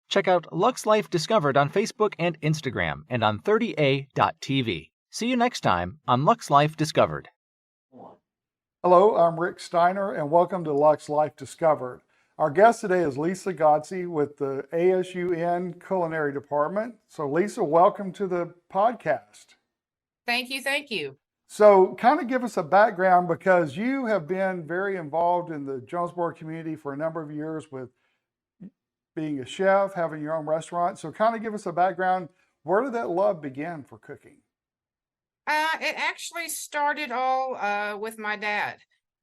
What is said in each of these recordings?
Check out Lux Life Discovered on Facebook and Instagram and on 30a.tv. See you next time on Lux Life Discovered. Hello, I'm Rick Steiner, and welcome to Lux Life Discovered. Our guest today is Lisa Godsey with the ASUN Culinary Department. So Lisa, welcome to the podcast. Thank you, thank you. So kind of give us a background, because you have been very involved in the Jonesboro community for a number of years with being a chef, having your own restaurant. So kind of give us a background. Where did that love begin for cooking? It actually started all with my dad.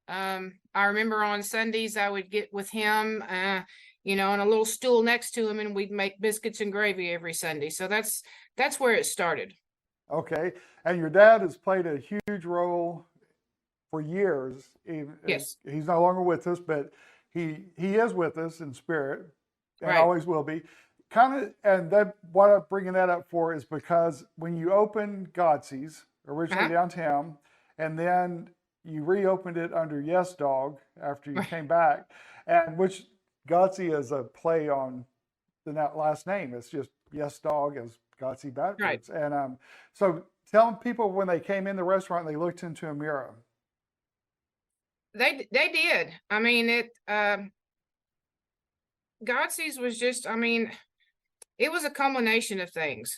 I remember on Sundays I would get with him, on a little stool next to him, and we'd make biscuits and gravy every Sunday. So that's where it started. Okay. And your dad has played a huge role for years. Yes. He's no longer with us, but he is with us in spirit, and Right. always will be. And that, what I'm bringing that up for is because when you opened Godsey's originally downtown, and then you reopened it under Yes Dog after you came back, and which Godsey is a play on the last name. It's just Yes Dog as Godsey backwards. Right. And so tell people, when they came in the restaurant, they looked into a mirror. They did. I mean, Godsey's was just, it was a culmination of things.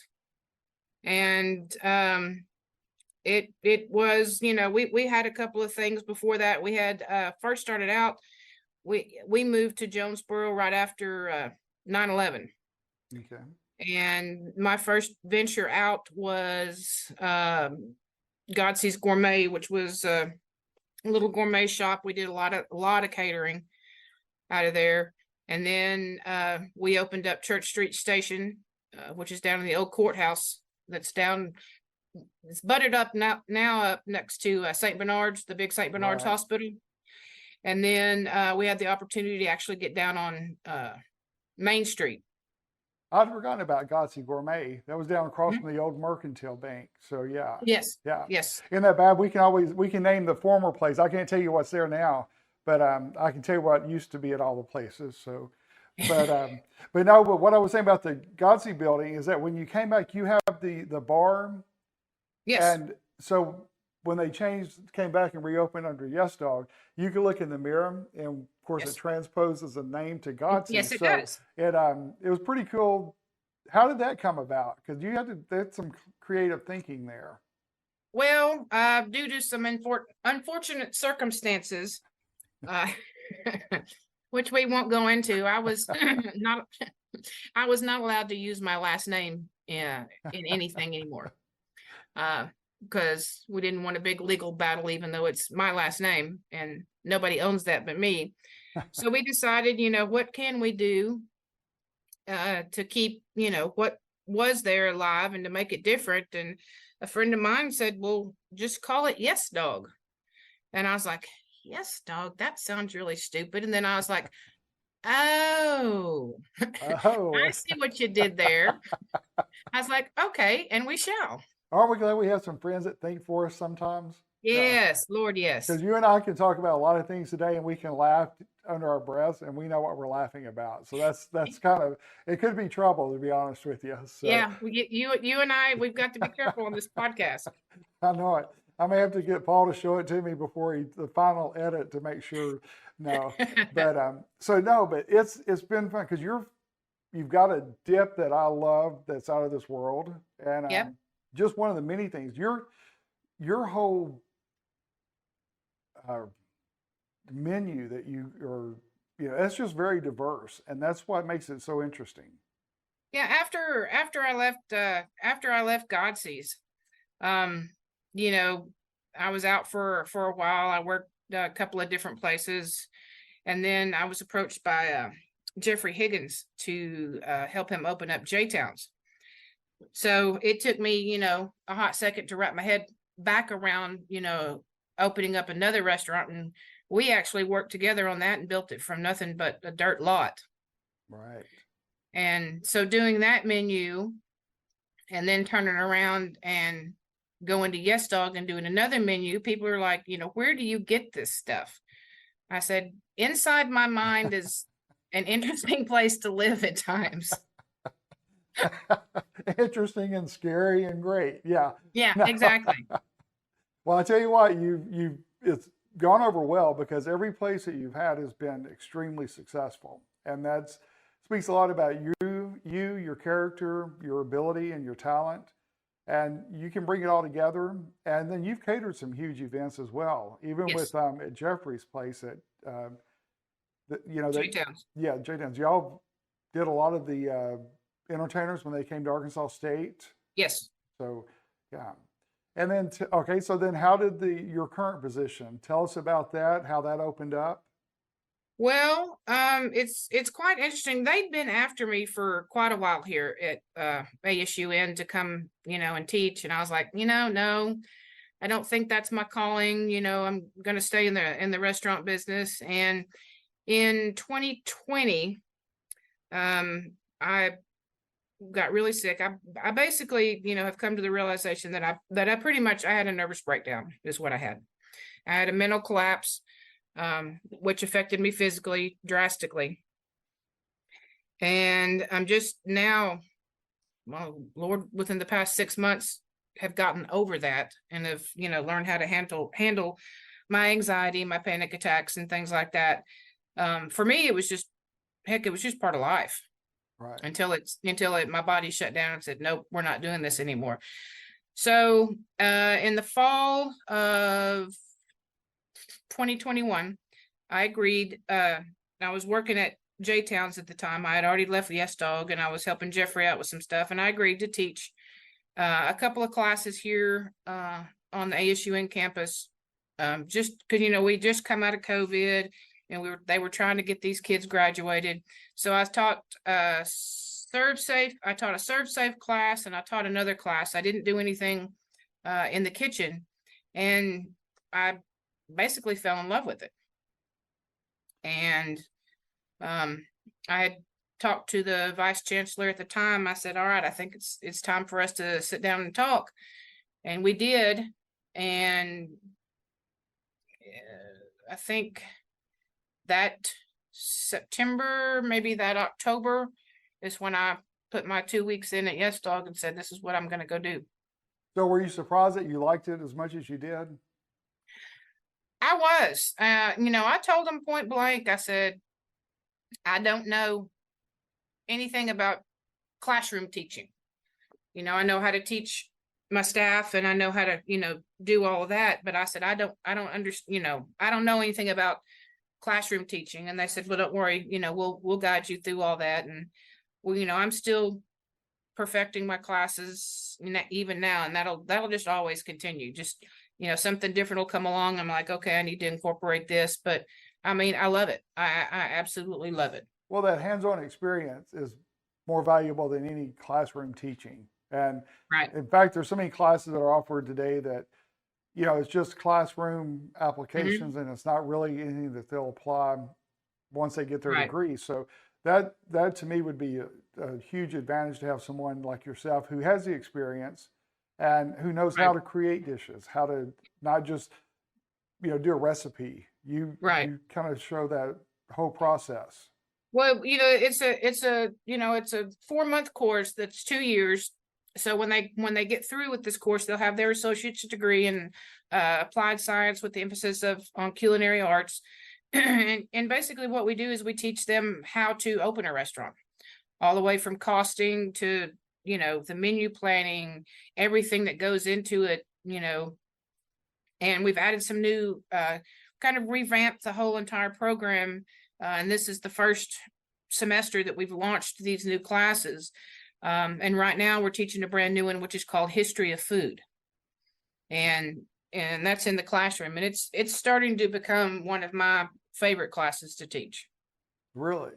And it was, we had a couple of things before that. We had first started out, we moved to Jonesboro right after 9/11. Okay. And my first venture out was Godsey's Gourmet, which was a little gourmet shop. We did a lot of catering out of there. And then we opened up Church Street Station, which is down in the old courthouse. That's down. It's butted up now up next to St. Bernard's, the big St. Bernard's Right. Hospital. And then we had the opportunity to actually get down on Main Street. I'd forgotten about Godsey Gourmet. That was down across from the old Mercantile Bank. So yeah. Yes. Yeah. Yes. Isn't that bad? We can name the former place. I can't tell you what's there now, but I can tell you what used to be at all the places. So, but what I was saying about the Godsey building is that when you came back, you have the bar. Yes. And so when they came back and reopened under Yes Dog, you could look in the mirror, and of course Yes. it transposes a name to Godsey. Yes, it So does. it was pretty cool. How did that come about? Because you did some creative thinking there. Well, due to some unfortunate circumstances, which we won't go into, I was not allowed to use my last name in anything anymore, because we didn't want a big legal battle, even though it's my last name and nobody owns that but me. So we decided, what can we do to keep, what was there alive and to make it different. And a friend of mine said, well, just call it Yes Dog. And I was like, Yes Dog, that sounds really stupid. And then I was like, oh, I see what you did there. I was like, okay, and we shall. Aren't we glad we have some friends that think for us sometimes? Yes, Lord, yes. Because you and I can talk about a lot of things today, and we can laugh under our breaths, and we know what we're laughing about. So that's kind of, it could be trouble, to be honest with you. So, yeah, you and I, we've got to be careful on this podcast. I know it. I may have to get Paul to show it to me before the final edit to make sure. No, but but it's been fun, because you've got a dip that I love that's out of this world, and Yep. just one of the many things. Your whole menu that you are, it's just very diverse, and that's what makes it so interesting. Yeah, after I left Godsey's, I was out for a while. I worked a couple of different places, and then I was approached by Jeffrey Higgins to help him open up J-Towns. So it took me, a hot second to wrap my head back around, opening up another restaurant, and we actually worked together on that and built it from nothing but a dirt lot. Right. And so doing that menu and then turning around and going to Yes Dog and doing another menu, people are like, where do you get this stuff? I said, inside my mind is an interesting place to live at times. Interesting and scary and great. Yeah. Yeah, No. exactly. Well, I tell you what, it's gone over well because every place that you've had has been extremely successful, and that speaks a lot about your character, your ability, and your talent, and you can bring it all together. And then you've catered some huge events as well, even with Yes, at Jeffrey's place at that J-Towns. yeah, J-Downs. Y'all did a lot of the entertainers when they came to Arkansas State. Yes. So yeah. And then, okay, so then how did your current position, tell us about that, how that opened up? Well, it's quite interesting. They'd been after me for quite a while here at ASUN to come, and teach. And I was like, no, I don't think that's my calling. I'm gonna stay in the restaurant business. And in 2020, I got really sick. I basically, have come to the realization that I pretty much I had a nervous breakdown is what I had. I had a mental collapse, which affected me physically drastically. And I'm just now, well, Lord, within the past 6 months have gotten over that and have, learned how to handle my anxiety, my panic attacks and things like that. For me, it was just part of life. Right. Until my body shut down and said, nope, we're not doing this anymore. So in the fall of 2021, I agreed. I was working at J-Towns at the time. I had already left Yes Dog and I was helping Jeffrey out with some stuff. And I agreed to teach a couple of classes here on the ASUN campus. Just because, we just come out of COVID and they were trying to get these kids graduated. So I taught Serve Safe. I taught a Serve Safe class and I taught another class. I didn't do anything in the kitchen, and I basically fell in love with it. And I had talked to the vice chancellor at the time. I said, all right, I think it's time for us to sit down and talk. And we did. And I think that September, maybe that October is when I put my 2 weeks in at Yes Dog and said, this is what I'm going to go do. So were you surprised that you liked it as much as you did? I was, I told them point blank, I said, I don't know anything about classroom teaching. I know how to teach my staff and I know how to, do all of that. But I said, I don't understand, I don't know anything about classroom teaching. And they said, well, don't worry, we'll guide you through all that. And well, I'm still perfecting my classes even now, and that'll just always continue. Just, something different will come along. I'm like, okay, I need to incorporate this, but I mean, I love it. I absolutely love it. Well, that hands-on experience is more valuable than any classroom teaching. And right. In fact, there's so many classes that are offered today that, it's just classroom applications and it's not really anything that they'll apply once they get their degree. So that to me would be a huge advantage to have someone like yourself who has the experience and who knows how to create dishes, how to not just, do a recipe. You kind of show that whole process. Well, it's a 4-month course that's 2 years. So when they get through with this course, they'll have their associate's degree in applied science with the emphasis on culinary arts. and basically what we do is we teach them how to open a restaurant, all the way from costing to, the menu planning, everything that goes into it, and we've added some new, kind of revamped the whole entire program. And this is the first semester that we've launched these new classes. And right now we're teaching a brand new one, which is called History of Food. And that's in the classroom. And it's starting to become one of my favorite classes to teach. Really?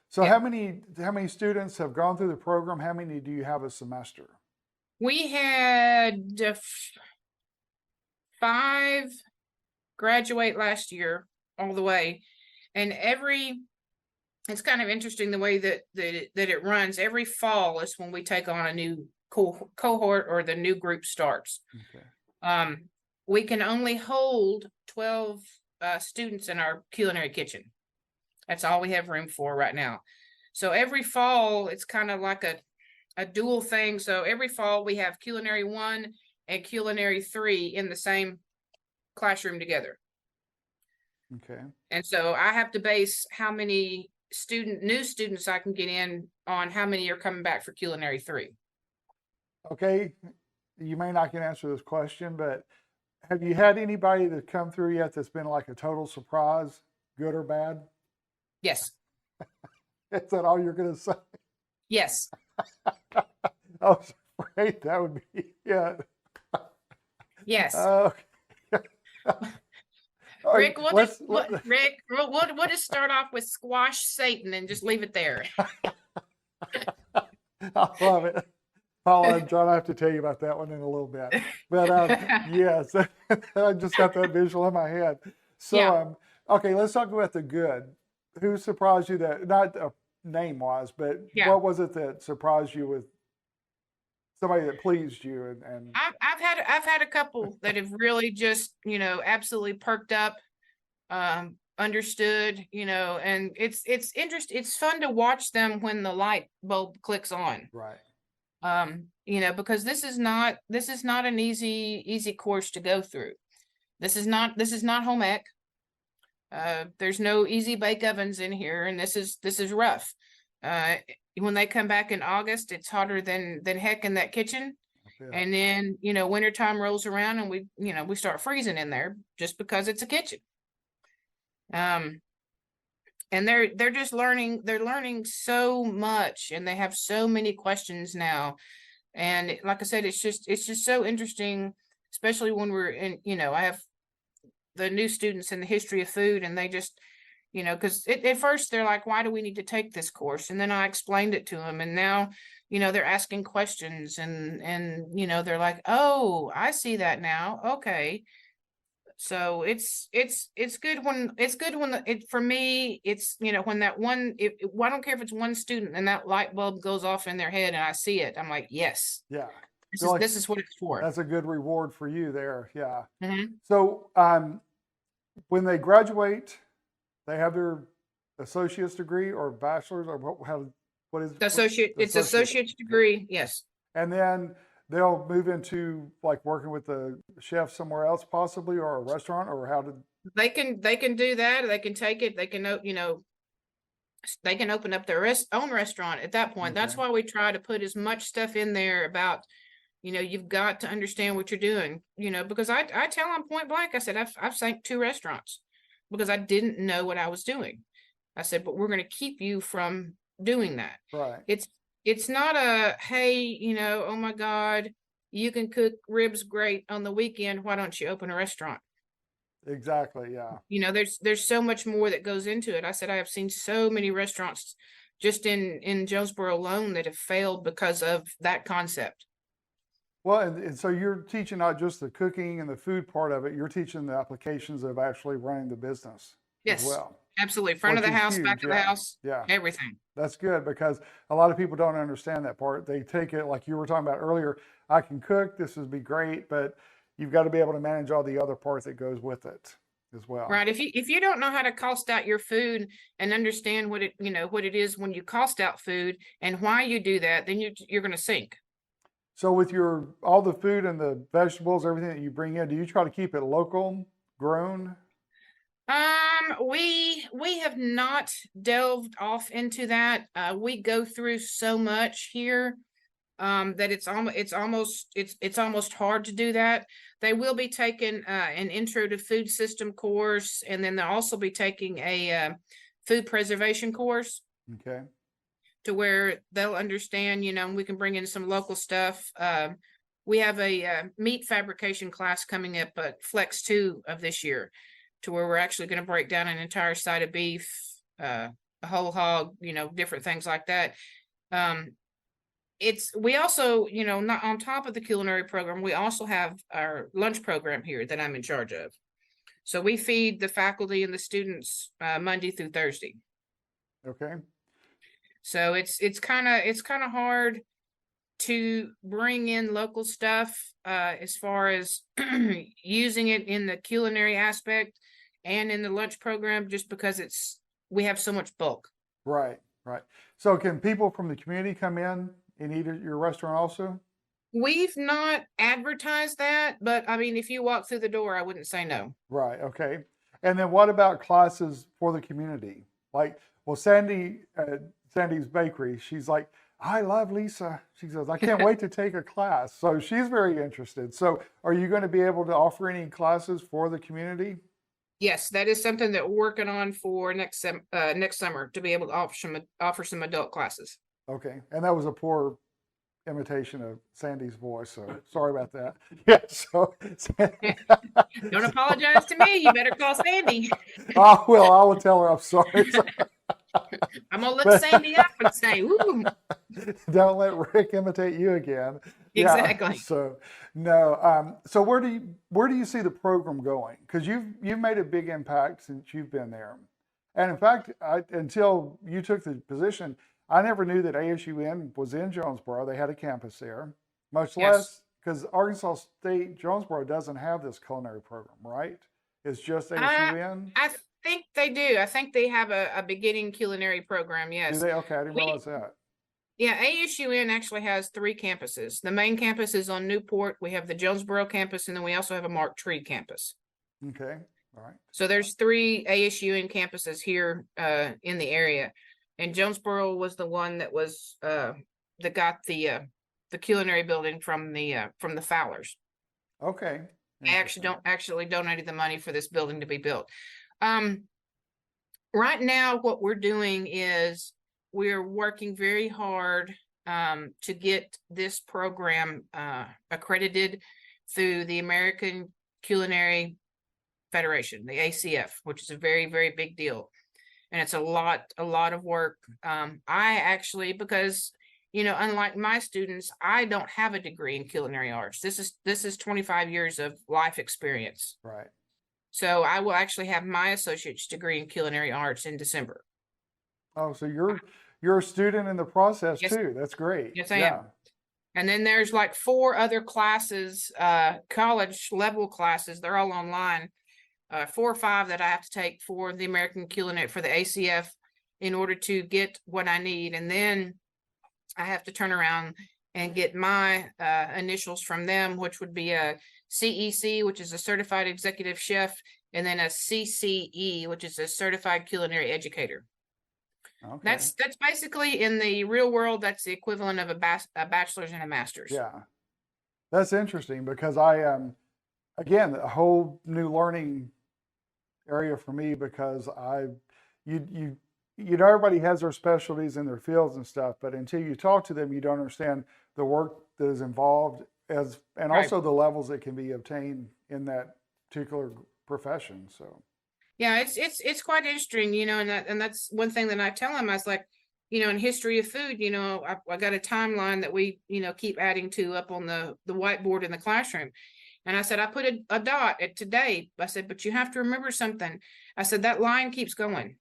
So how many students have gone through the program? How many do you have a semester? We had 5 graduate last year all the way. And it's kind of interesting the way that it runs. Every fall is when we take on a new cohort or the new group starts. Okay. We can only hold 12 students in our culinary kitchen. That's all we have room for right now. So every fall, it's kind of like a dual thing. So every fall we have Culinary 1 and Culinary 3 in the same classroom together. Okay. And so I have to base how many new students I can get in on how many are coming back for Culinary 3. Okay. You may not can answer this question, but have you had anybody that come through yet that's been like a total surprise, good or bad? Yes. Is that all you're going to say? Yes. I was afraid that would be it. Yes. Okay. Rick, Rick, we'll just start off with squash Satan and just leave it there. I love it. Paula and John, I have to tell you about that one in a little bit. But yes, I just got that visual in my head. So, Yeah. Okay, let's talk about the good. Who surprised you that, not name-wise, but Yeah. what was it that surprised you with somebody that pleased you? And I've had a couple that have really just, absolutely perked up, understood, and it's interesting. It's fun to watch them when the light bulb clicks on. right. Because this is not an easy course to go through. This is not home ec. There's no easy bake ovens in here, and this is rough. When they come back in August, it's hotter than heck in that kitchen. Yeah. And then, wintertime rolls around and we start freezing in there just because it's a kitchen. And they're just learning so much, and they have so many questions now. And like I said, it's just so interesting, especially when we're in, I have the new students in the history of food, and they just, because at first they're like, why do we need to take this course? And then I explained it to them, and now, they're asking questions, and they're like, oh, I see that now. Okay. So it's good when for me, it's, when that one, I don't care if it's one student and that light bulb goes off in their head and I see it, I'm like, yes. Yeah. This is what it's for. That's a good reward for you there. Yeah. Mm-hmm. So when they graduate, they have their associate's degree or bachelor's, or what is associate? It's associate's degree. Yes. And then they'll move into like working with the chef somewhere else, possibly, or a restaurant, or how did they can do that? They can take it. They can, they can open up their own restaurant at that point. Okay. That's why we try to put as much stuff in there about, you've got to understand what you're doing, because I tell them point blank, I said, I've sank 2 restaurants because I didn't know what I was doing. I said, but we're going to keep you from doing that. Right. It's not a, hey, oh my God, you can cook ribs great on the weekend. Why don't you open a restaurant? Exactly. Yeah. There's so much more that goes into it. I said, I have seen so many restaurants just in Jonesboro alone that have failed because of that concept. Well, and so you're teaching not just the cooking and the food part of it, you're teaching the applications of actually running the business as well. Absolutely. Front of the house, back of the house, everything. That's good, because a lot of people don't understand that part. They take it like you were talking about earlier. I can cook, this would be great, but you've got to be able to manage all the other parts that goes with it as well. Right. If you don't know how to cost out your food and understand what it is when you cost out food and why you do that, then you're going to sink. So with all the food and the vegetables, everything that you bring in, do you try to keep it local, grown? We have not delved off into that. We go through so much here, that it's almost hard to do that. They will be taking an intro to food system course, and then they'll also be taking a food preservation course. Okay. To where they'll understand, we can bring in some local stuff. We have a meat fabrication class coming up at Flex 2 of this year, to where we're actually going to break down an entire side of beef, a whole hog, different things like that. We also, not on top of the culinary program, we also have our lunch program here that I'm in charge of. So we feed the faculty and the students Monday through Thursday. Okay. So it's kind of hard to bring in local stuff as far as using it in the culinary aspect and in the lunch program, just because we have so much bulk. Right. So can people from the community come in eat at your restaurant also? We've not advertised that, but I mean, if you walk through the door, I wouldn't say no. Right. Okay. And then what about classes for the community? Like, well, Sandy's Bakery, she's like, I love Lisa. She says, I can't wait to take a class. So she's very interested. So are you going to be able to offer any classes for the community? Yes, that is something that we're working on for next summer to be able to offer some adult classes. Okay. And that was a poor imitation of Sandy's voice, so sorry about that. Yeah, so Don't apologize to me. You better call Sandy. I will tell her I'm sorry. I'm gonna look Sandy up and say, "Ooh." Don't let Rick imitate you again. Exactly. Yeah, so no. So where do you see the program going? Because you've made a big impact since you've been there, and in fact, until you took the position, I never knew that ASUN was in Jonesboro. They had a campus there, much less because Arkansas State Jonesboro doesn't have this culinary program, right? It's just ASUN. I think they do. I think they have a beginning culinary program. Yes. Do they? Okay, I didn't realize that. Yeah, ASUN actually has 3 campuses. The main campus is on Newport. We have the Jonesboro campus, and then we also have a Mark Tree campus. Okay, all right. So there's 3 ASUN campuses here in the area, and Jonesboro was the one that was that got the culinary building from the Fowlers. Okay. I actually donated the money for this building to be built. Right now, what we're doing is we're working very hard to get this program accredited through the American Culinary Federation, the ACF, which is a very, very big deal. And it's a lot of work. I actually, because, you know, unlike my students, I don't have a degree in culinary arts. This is 25 years of life experience. Right. So I will actually have my associate's degree in culinary arts in December. Oh, so you're a student in the process too. That's great. Yes, I am. And then there's like 4 other classes, college level classes. They're all online. 4 or 5 that I have to take for the American Culinary for the ACF in order to get what I need. And then I have to turn around and get my initials from them, which would be a CEC, which is a certified executive chef, and then a CCE, which is a certified culinary educator. Okay. That's basically, in the real world, that's the equivalent of a bachelor's and a master's. Yeah, that's interesting because again, a whole new learning area for me because you know, everybody has their specialties in their fields and stuff, but until you talk to them, you don't understand the work that is involved and also the levels that can be obtained in that particular profession. So yeah, it's quite interesting, you know, and that's one thing that I tell them. I was like, you know, in history of food, you know, I got a timeline that we, you know, keep adding to up on the whiteboard in the classroom. And I said, I put a dot at today. I said, but you have to remember something. I said, that line keeps going.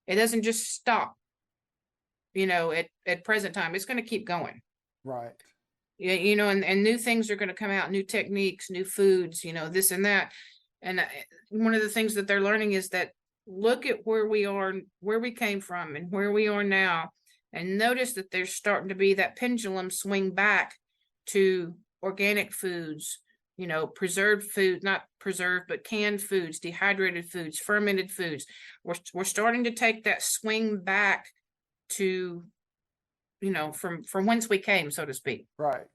It doesn't just stop, you know, at present time. It's going to keep going. Right. Yeah, you know, and new things are going to come out, new techniques, new foods, you know, this and that. And one of the things that they're learning is that look at where we are, where we came from and where we are now. And notice that there's starting to be that pendulum swing back to organic foods, you know, preserved food, not preserved, but canned foods, dehydrated foods, fermented foods. We're starting to take that swing back to, you know, from whence we came, so to speak. Right.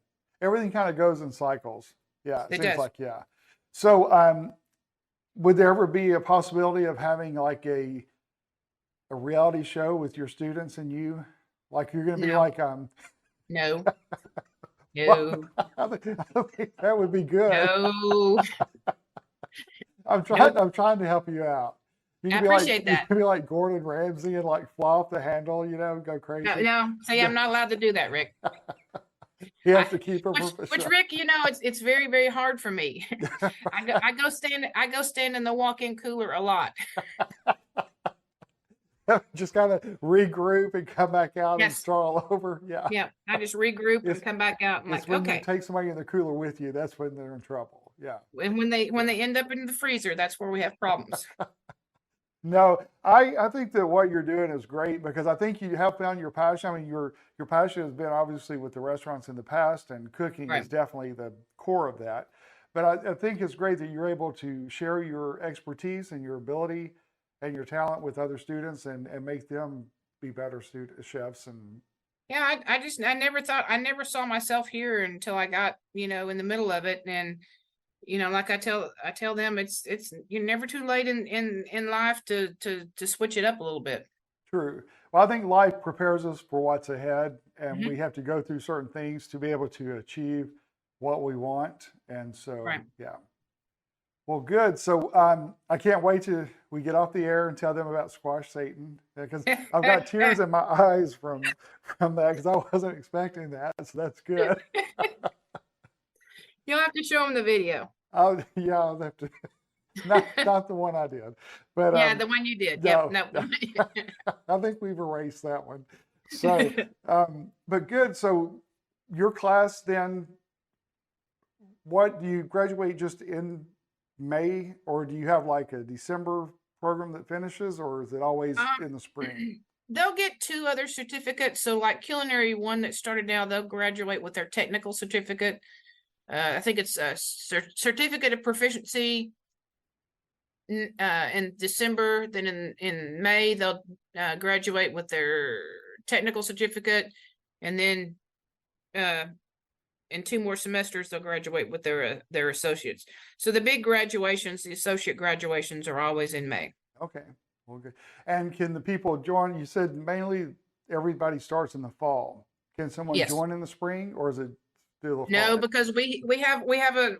Everything kind of goes in cycles. Yeah. It seems does. like, yeah. So, would there ever be a possibility of having like a reality show with your students and you? Like you're going to be like, No. No. I think that would be good. No. I'm trying to help you out. You I appreciate that. You can be like Gordon Ramsay and like fly off the handle, you know, go crazy. No. See, I'm not allowed to do that, Rick. You have to keep her which Rick, you know, it's very, very hard for me. I go stand in the walk-in cooler a lot. Just kind of regroup and come back out and start all over. Yeah. Yeah. I just regroup and come back out. I'm like, when okay. You take somebody in the cooler with you, that's when they're in trouble. Yeah. And when they end up in the freezer, that's where we have problems. No, I think that what you're doing is great because I think you have found your passion. I mean, your passion has been obviously with the restaurants in the past, and cooking is Right. definitely the core of that. But I think it's great that you're able to share your expertise and your ability and your talent with other students and make them be better chefs. And Yeah, I never saw myself here until I got, in the middle of it. And, like I tell them, it's, you're never too late in life to switch it up a little bit. true. Well, I think life prepares us for what's ahead, and we Hmm. have to go through certain things to be able to achieve what we want. And so, Right. yeah. Well, good. So I can't wait till we get off the air and tell them about Squash Satan because I've got tears in my eyes from that because I wasn't expecting that. So that's good. You'll have to show them the video. Yeah, I'll have to. Not the one I did, but Yeah, the one you did. Yep. no, No. I think we've erased that one. So, but good. So your class then, what do you graduate just in May, or do you have like a December program that finishes, or is it always in the spring? They'll get 2 other certificates. So like Culinary, one that started now, they'll graduate with their technical certificate. I think it's a certificate of proficiency in December. Then in May, they'll graduate with their technical certificate. And then in 2 more semesters, they'll graduate with their associates. So the big graduations, the associate graduations, are always in May. Okay, well, good. And can the people join? You said mainly everybody starts in the fall. Can someone Yes. join in the spring, or is it still the No, fall? because we have a,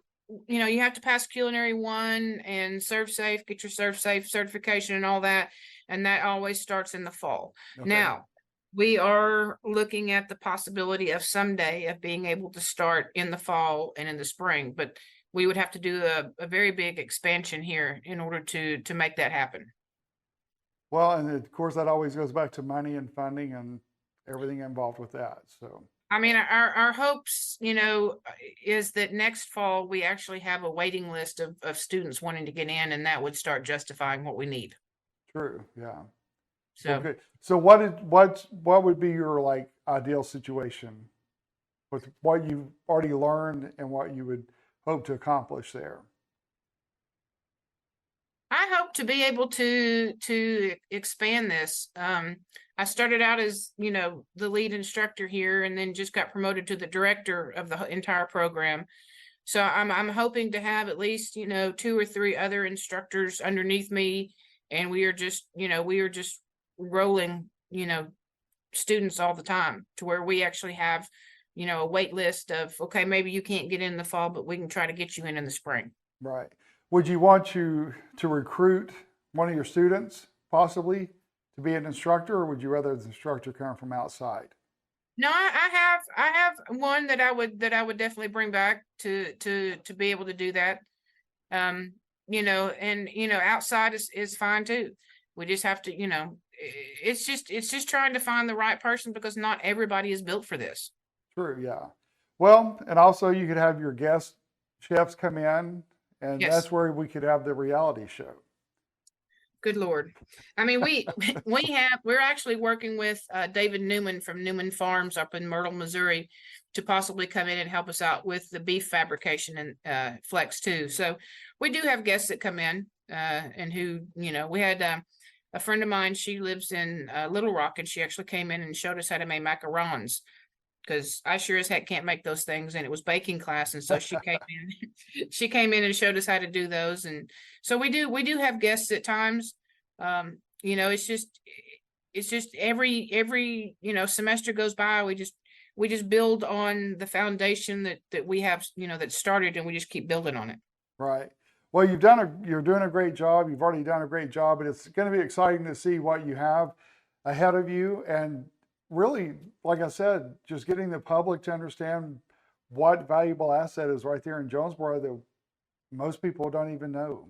you have to pass Culinary 1 and Serve Safe, get your Serve Safe certification and all that, and that always starts in the fall. Okay. Now, we are looking at the possibility of someday of being able to start in the fall and in the spring, but we would have to do a very big expansion here in order to make that happen. Well, and of course, that always goes back to money and funding and everything involved with that. So, I mean, our hopes, is that next fall we actually have a waiting list of students wanting to get in, and that would start justifying what we need. true. Yeah. Well, So good. So, what would be your like ideal situation with what you've already learned and what you would hope to accomplish there? I hope to be able to expand this. I started out as, the lead instructor here, and then just got promoted to the director of the entire program. So I'm hoping to have at least, 2 or 3 other instructors underneath me, and we are just rolling, students all the time to where we actually have, a wait list of, okay, maybe you can't get in the fall, but we can try to get you in the spring. Right. Would you want to recruit one of your students possibly to be an instructor, or would you rather the instructor come from outside? No, I have one that I would definitely bring back to be able to do that. And outside is fine too. We just have to, it's just trying to find the right person, because not everybody is built for this. True, yeah. Well, and also you could have your guest chefs come in, and Yes. that's where we could have the reality show. Good Lord. I mean, we're actually working with David Newman from Newman Farms up in Myrtle, Missouri, to possibly come in and help us out with the beef fabrication and flex too. So we do have guests that come in and who, we had a friend of mine, she lives in Little Rock, and she actually came in and showed us how to make macarons, because I sure as heck can't make those things, and it was baking class, and so she came in. She came in and showed us how to do those, and so we do have guests at times. It's just every semester goes by, we just build on the foundation that we have, that started, and we just keep building on it. Right. Well, you're doing a great job. You've already done a great job, but it's going to be exciting to see what you have ahead of you. And really, like I said, just getting the public to understand what valuable asset is right there in Jonesboro that most people don't even know.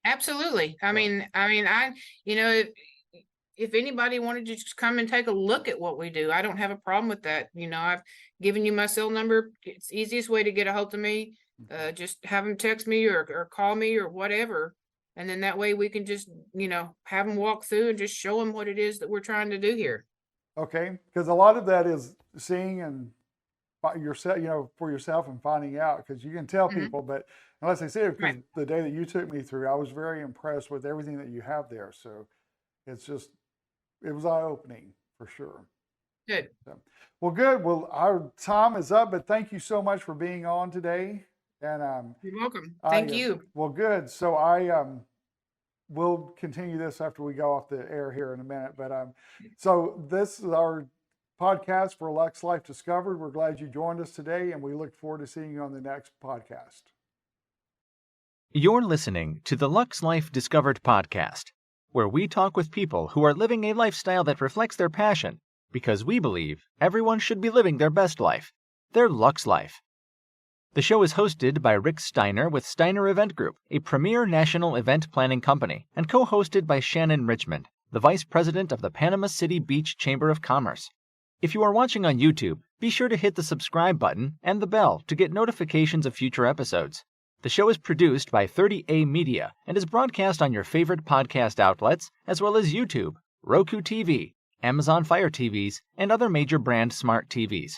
Absolutely. I So, mean, if anybody wanted to just come and take a look at what we do, I don't have a problem with that. I've given you my cell number. It's the easiest way to get a hold of me. Just have them text me or call me or whatever. And then that way we can just, have them walk through and just show them what it is that we're trying to do here. Okay, because a lot of that is seeing and yourself, for yourself and finding out, because you can tell people, but unless they see it, because Right. the day that you took me through, I was very impressed with everything that you have there. So it was eye-opening for sure. Good. So, well, good. Well, our time is up, but thank you so much for being on today. And You're welcome. Thank you. Well, good. So I we'll continue this after we go off the air here in a minute. But so this is our podcast for Lux Life Discovered. We're glad you joined us today, and we look forward to seeing you on the next podcast. You're listening to the Lux Life Discovered podcast, where we talk with people who are living a lifestyle that reflects their passion, because we believe everyone should be living their best life, their Lux Life. The show is hosted by Rick Steiner with Steiner Event Group, a premier national event planning company, and co-hosted by Shannon Richmond, the Vice President of the Panama City Beach Chamber of Commerce. If you are watching on YouTube, be sure to hit the subscribe button and the bell to get notifications of future episodes. The show is produced by 30A Media and is broadcast on your favorite podcast outlets, as well as YouTube, Roku TV, Amazon Fire TVs, and other major brand smart TVs.